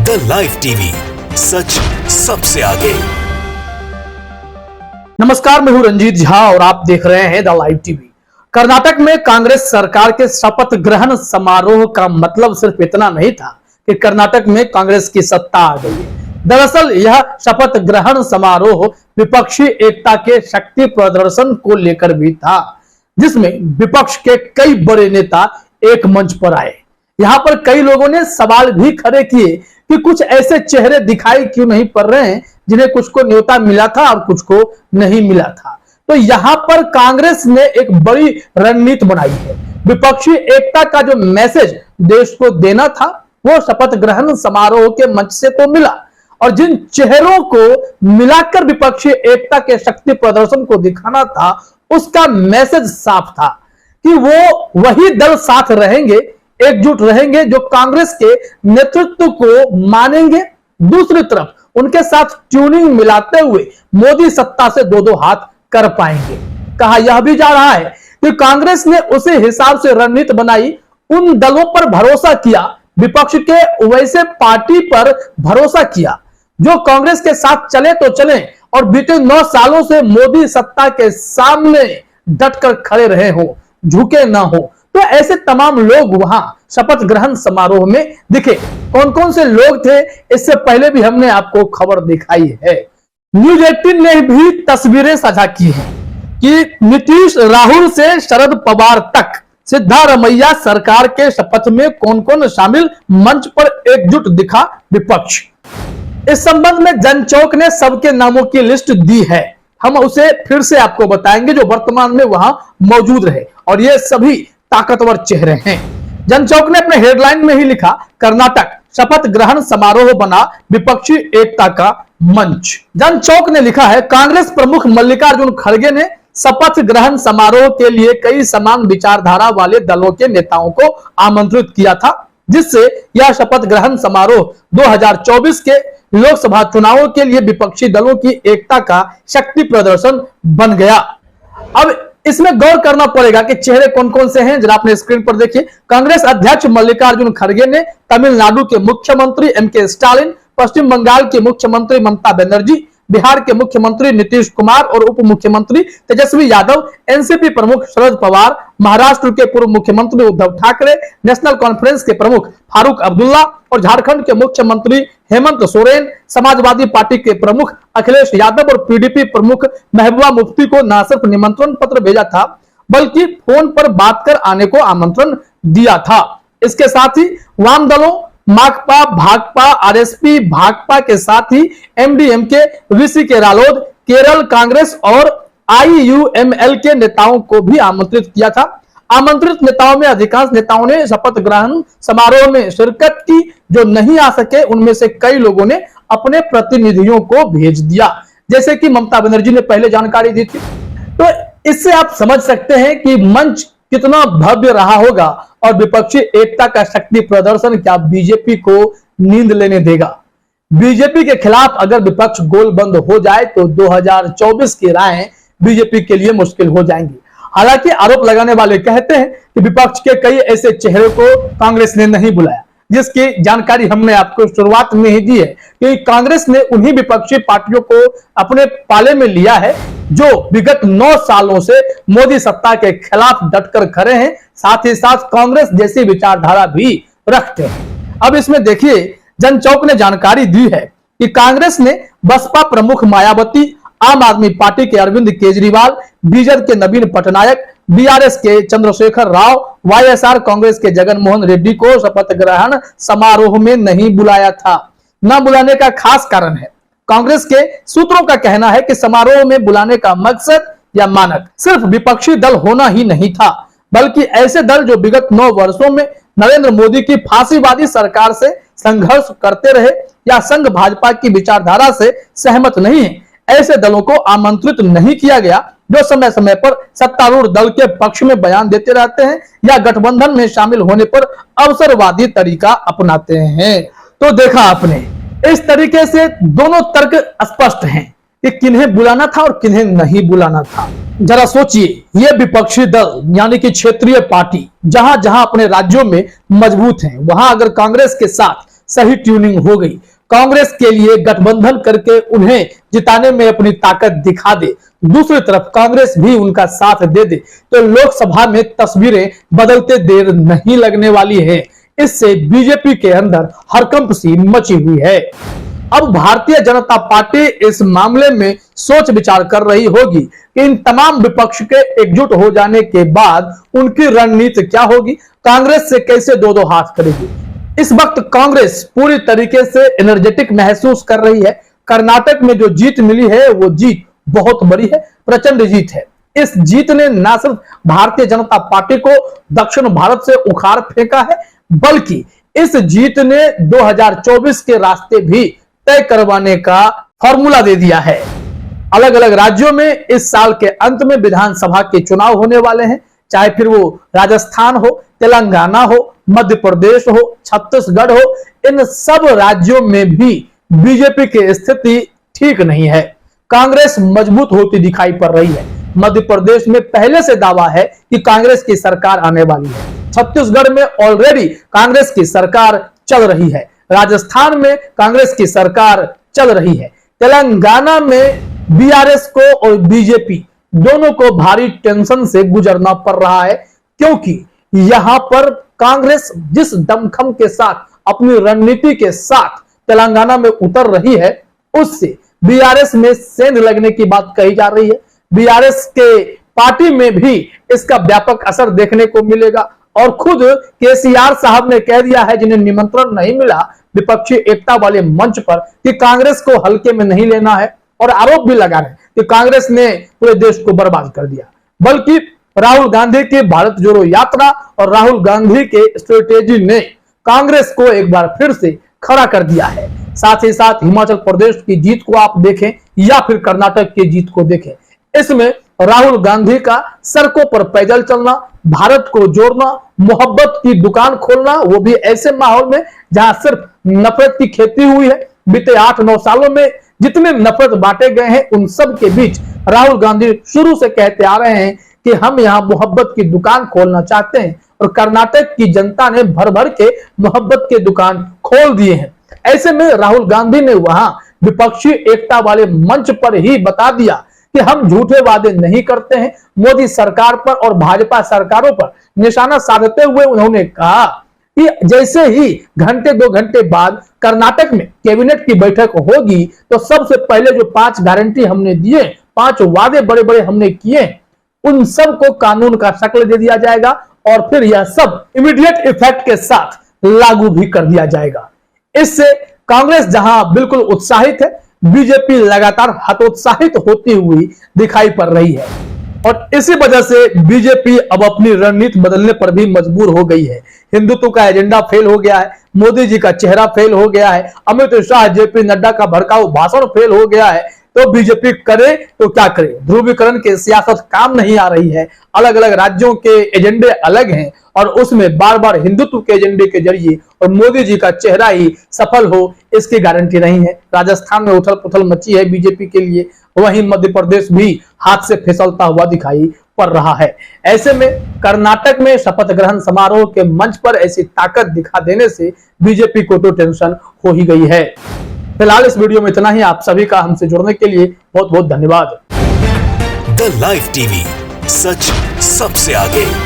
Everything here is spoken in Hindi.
द लाइव टीवी, सच सबसे आगे। नमस्कार, मैं हूं रंजीत झा और आप देख रहे हैं द लाइव टीवी। कर्नाटक में कांग्रेस सरकार के शपथ ग्रहण समारोह का मतलब सिर्फ इतना नहीं था कि कर्नाटक में कांग्रेस की सत्ता आ गई है। दरअसल यह शपथ ग्रहण समारोह विपक्षी एकता के शक्ति प्रदर्शन को लेकर भी था, जिसमें विपक्ष के कई बड़े नेता एक मंच पर आए। यहाँ पर कई लोगों ने सवाल भी खड़े किए कि कुछ ऐसे चेहरे दिखाई क्यों नहीं पड़ रहे हैं जिन्हें कुछ को न्योता मिला था और कुछ को नहीं मिला था। तो यहाँ पर कांग्रेस ने एक बड़ी रणनीति बनाई है। विपक्षी एकता का जो मैसेज देश को देना था वो शपथ ग्रहण समारोह के मंच से तो मिला, और जिन चेहरों को मिलाकर विपक्षी एकता के शक्ति प्रदर्शन को दिखाना था उसका मैसेज साफ था कि वो वही दल साथ रहेंगे, एकजुट रहेंगे जो कांग्रेस के नेतृत्व को मानेंगे। दूसरी तरफ उनके साथ ट्यूनिंग मिलाते हुए मोदी सत्ता से दो दो हाथ कर पाएंगे। कहा यह भी जा रहा है कि कांग्रेस ने उसी हिसाब से रणनीति बनाई, उन दलों पर भरोसा किया, विपक्ष के वैसे पार्टी पर भरोसा किया जो कांग्रेस के साथ चले तो चले और बीते 9 सालों से मोदी सत्ता के सामने डटकर खड़े रहे हो, झुके ना हो। तो ऐसे तमाम लोग वहां शपथ ग्रहण समारोह में दिखे। कौन कौन से लोग थे, इससे पहले भी हमने आपको खबर दिखाई है। न्यूज 18 ने भी तस्वीरें साझा की हैं कि नीतीश राहुल से शरद पवार तक सिद्धारमैया सरकार के शपथ में कौन कौन शामिल, मंच पर एकजुट दिखा विपक्ष। इस संबंध में जनचौक ने सबके नामों की लिस्ट दी है, हम उसे फिर से आपको बताएंगे जो वर्तमान में वहां मौजूद रहे, और ये सभी ताकतवर चेहरे हैं। जनचौक ने अपने हेडलाइन में ही लिखा, कर्नाटक शपथ ग्रहण समारोह बना विपक्षी एकता का मंच। जनचौक ने लिखा है, कांग्रेस प्रमुख मल्लिकार्जुन खड़गे ने शपथ ग्रहण समारोह के लिए कई समान विचारधारा वाले दलों के नेताओं को आमंत्रित किया था, जिससे यह शपथ ग्रहण समारोह 2024 के लोकसभा चुनावों के लिए विपक्षी दलों की एकता का शक्ति प्रदर्शन बन गया। अब इसमें गौर करना पड़ेगा कि चेहरे कौन कौन से हैं, जरा अपने स्क्रीन पर देखिए। कांग्रेस अध्यक्ष मल्लिकार्जुन खड़गे ने तमिलनाडु के मुख्यमंत्री एमके स्टालिन, पश्चिम बंगाल के मुख्यमंत्री ममता बनर्जी, बिहार के मुख्यमंत्री नीतीश कुमार और उप मुख्यमंत्री तेजस्वी यादव, एनसीपी प्रमुख शरद पवार, महाराष्ट्र के पूर्व मुख्यमंत्री उद्धव ठाकरे, नेशनल कॉन्फ्रेंस के प्रमुख फारूक अब्दुल्ला और झारखंड के मुख्यमंत्री हेमंत सोरेन, समाजवादी पार्टी के प्रमुख अखिलेश यादव और पीडीपी प्रमुख महबूबा मुफ्ती को न सिर्फ निमंत्रण पत्र भेजा था बल्कि फोन पर बात कर आने को आमंत्रण दिया था। इसके साथ ही वाम दलों माकपा, भाकपा, आरएसपी, भाकपा के साथ ही एमडीएमके, वीसी के रालोद, केरल कांग्रेस और आईयूएमएल के नेताओं को भी आमंत्रित किया था। आमंत्रित नेताओं में अधिकांश नेताओं ने शपथ ग्रहण समारोह में शिरकत की, जो नहीं आ सके उनमें से कई लोगों ने अपने प्रतिनिधियों को भेज दिया, जैसे कि ममता बनर्जी ने पहले जानकारी दी थी। तो इससे आप समझ सकते हैं कि मंच कितना भव्य रहा होगा और विपक्षी एकता का शक्ति प्रदर्शन क्या बीजेपी को नींद लेने देगा। बीजेपी के खिलाफ अगर विपक्ष गोलबंद हो जाए तो 2024 की राहें बीजेपी के लिए मुश्किल हो जाएंगी। हालांकि आरोप लगाने वाले कहते हैं कि विपक्ष के कई ऐसे चेहरे को कांग्रेस ने नहीं बुलाया, जिसकी जानकारी हमने आपको शुरुआत में ही दी है कि कांग्रेस ने उन्हीं विपक्षी पार्टियों को अपने पाले में लिया है जो विगत 9 सालों से मोदी सत्ता के खिलाफ डटकर खड़े हैं, साथ ही साथ कांग्रेस जैसी विचारधारा भी रखते हैं। अब इसमें देखिए, जनचौक ने जानकारी दी है कि कांग्रेस ने बसपा प्रमुख मायावती, आम आदमी पार्टी के अरविंद केजरीवाल, बीजेपी के नवीन पटनायक, बीआरएस के चंद्रशेखर राव, वाईएसआर कांग्रेस के जगन मोहन रेड्डी को शपथ ग्रहण समारोह में नहीं बुलाया था। न बुलाने का खास कारण है, कांग्रेस के सूत्रों का कहना है कि समारोह में बुलाने का मकसद या मानक सिर्फ विपक्षी दल होना ही नहीं था, बल्कि ऐसे दल जो विगत 9 वर्षों में नरेंद्र मोदी की फांसीवादी सरकार से संघर्ष करते रहे या संघ भाजपा की विचारधारा से सहमत नहीं है, ऐसे दलों को आमंत्रित नहीं किया गया जो समय समय पर सत्तारूढ़ दल के पक्ष में बयान देते रहते हैं या गठबंधन में शामिल होने पर अवसरवादी तरीका अपनाते हैं। तो देखा आपने, इस तरीके से दोनों तर्क स्पष्ट हैं कि किन्हें बुलाना था और किन्हें नहीं बुलाना था। जरा सोचिए, ये विपक्षी दल यानी कि क्षेत्रीय पार्टी जहां जहां अपने राज्यों में मजबूत हैं, वहां अगर कांग्रेस के साथ सही ट्यूनिंग हो गई। कांग्रेस के लिए गठबंधन करके उन्हें जिताने में अपनी ताकत दिखा दे, दूसरी तरफ कांग्रेस भी उनका साथ दे दे तो लोकसभा में तस्वीरें बदलते देर नहीं लगने वाली है। इससे बीजेपी के अंदर हड़कंप सी मची हुई है। अब भारतीय जनता पार्टी इस मामले में सोच विचार कर रही होगी कि इन तमाम विपक्ष के एकजुट हो जाने के बाद उनकी रणनीति क्या होगी, कांग्रेस से कैसे दो दो हाथ करेगी। इस वक्त कांग्रेस पूरी तरीके से एनर्जेटिक महसूस कर रही है। कर्नाटक में जो जीत मिली है वो जीत बहुत बड़ी है, प्रचंड जीत है। इस जीत ने न सिर्फ भारतीय जनता पार्टी को दक्षिण भारत से उखाड़ फेंका है, बल्कि इस जीत ने 2024 के रास्ते भी तय करवाने का फॉर्मूला दे दिया है। अलग अलग राज्यों में इस साल के अंत में विधानसभा के चुनाव होने वाले हैं, चाहे फिर वो राजस्थान हो, तेलंगाना हो, मध्य प्रदेश हो, छत्तीसगढ़ हो, इन सब राज्यों में भी बीजेपी की स्थिति ठीक नहीं है। कांग्रेस मजबूत होती दिखाई पड़ रही है। मध्य प्रदेश में पहले से दावा है कि कांग्रेस की सरकार आने वाली है। छत्तीसगढ़ में ऑलरेडी कांग्रेस की सरकार चल रही है। राजस्थान में कांग्रेस की सरकार चल रही है। तेलंगाना में बीआरएस को और बीजेपी दोनों को भारी टेंशन से गुजरना पड़ रहा है, क्योंकि यहां पर कांग्रेस जिस दमखम के साथ अपनी रणनीति के साथ तेलंगाना में उतर रही है, उससे बीआरएस में सेंध लगने की बात कही जा रही है। बीआरएस के पार्टी में भी इसका व्यापक असर देखने को मिलेगा और खुद केसीआर साहब ने कह दिया है, जिन्हें निमंत्रण नहीं मिला विपक्षी एकता वाले मंच पर, कि कांग्रेस को हल्के में नहीं लेना है और आरोप भी लगा रहे हैं कि कांग्रेस ने पूरे देश को बर्बाद कर दिया। बल्कि राहुल गांधी की भारत जोड़ो यात्रा और राहुल गांधी के स्ट्रेटेजी ने कांग्रेस को एक बार फिर से खड़ा कर दिया है। साथ ही साथ हिमाचल प्रदेश की जीत को आप देखें या फिर कर्नाटक की जीत को देखें, इसमें राहुल गांधी का सड़कों पर पैदल चलना, भारत को जोड़ना, मोहब्बत की दुकान खोलना, वो भी ऐसे माहौल में जहां सिर्फ नफरत की खेती हुई है। बीते 8-9 सालों में जितने नफरत बांटे गए हैं, उन सब के बीच राहुल गांधी शुरू से कहते आ रहे हैं कि हम यहाँ मोहब्बत की दुकान खोलना चाहते हैं, और कर्नाटक की जनता ने भर भर के मोहब्बत के दुकान खोल दिए हैं। ऐसे में राहुल गांधी ने वहां विपक्षी एकता वाले मंच पर ही बता दिया कि हम झूठे वादे नहीं करते हैं। मोदी सरकार पर और भाजपा सरकारों पर निशाना साधते हुए उन्होंने कहा कि जैसे ही घंटे 2 घंटे बाद कर्नाटक में कैबिनेट की बैठक होगी तो सबसे पहले जो 5 गारंटी हमने दिए, 5 वादे बड़े बड़े हमने किए, उन सब को कानून का शक्ल दे दिया जाएगा और फिर यह सब इमीडिएट इफेक्ट के साथ लागू भी कर दिया जाएगा। इससे कांग्रेस जहां बिल्कुल उत्साहित है, बीजेपी लगातार हतोत्साहित होती हुई दिखाई पड़ रही है और इसी वजह से बीजेपी अब अपनी रणनीति बदलने पर भी मजबूर हो गई है। हिंदुत्व का एजेंडा फेल हो गया है, मोदी जी का चेहरा फेल हो गया है, अमित शाह, जेपी नड्डा का भड़काऊ भाषण फेल हो गया है, तो बीजेपी करे तो क्या करे। ध्रुवीकरण की सियासत काम नहीं आ रही है, अलग अलग राज्यों के एजेंडे अलग हैं और उसमें बार बार हिंदुत्व के एजेंडे के जरिए और मोदी जी का चेहरा ही सफल हो, इसकी गारंटी नहीं है। राजस्थान में उथल पुथल मची है बीजेपी के लिए, वहीं मध्य प्रदेश भी हाथ से फिसलता हुआ दिखाई पड़ रहा है। ऐसे में कर्नाटक में शपथ ग्रहण समारोह के मंच पर ऐसी ताकत दिखा देने से बीजेपी को तो टेंशन हो ही गई है। फिलहाल इस वीडियो में इतना ही। आप सभी का हमसे जुड़ने के लिए बहुत बहुत धन्यवाद। द लाइव टीवी, सच सबसे आगे।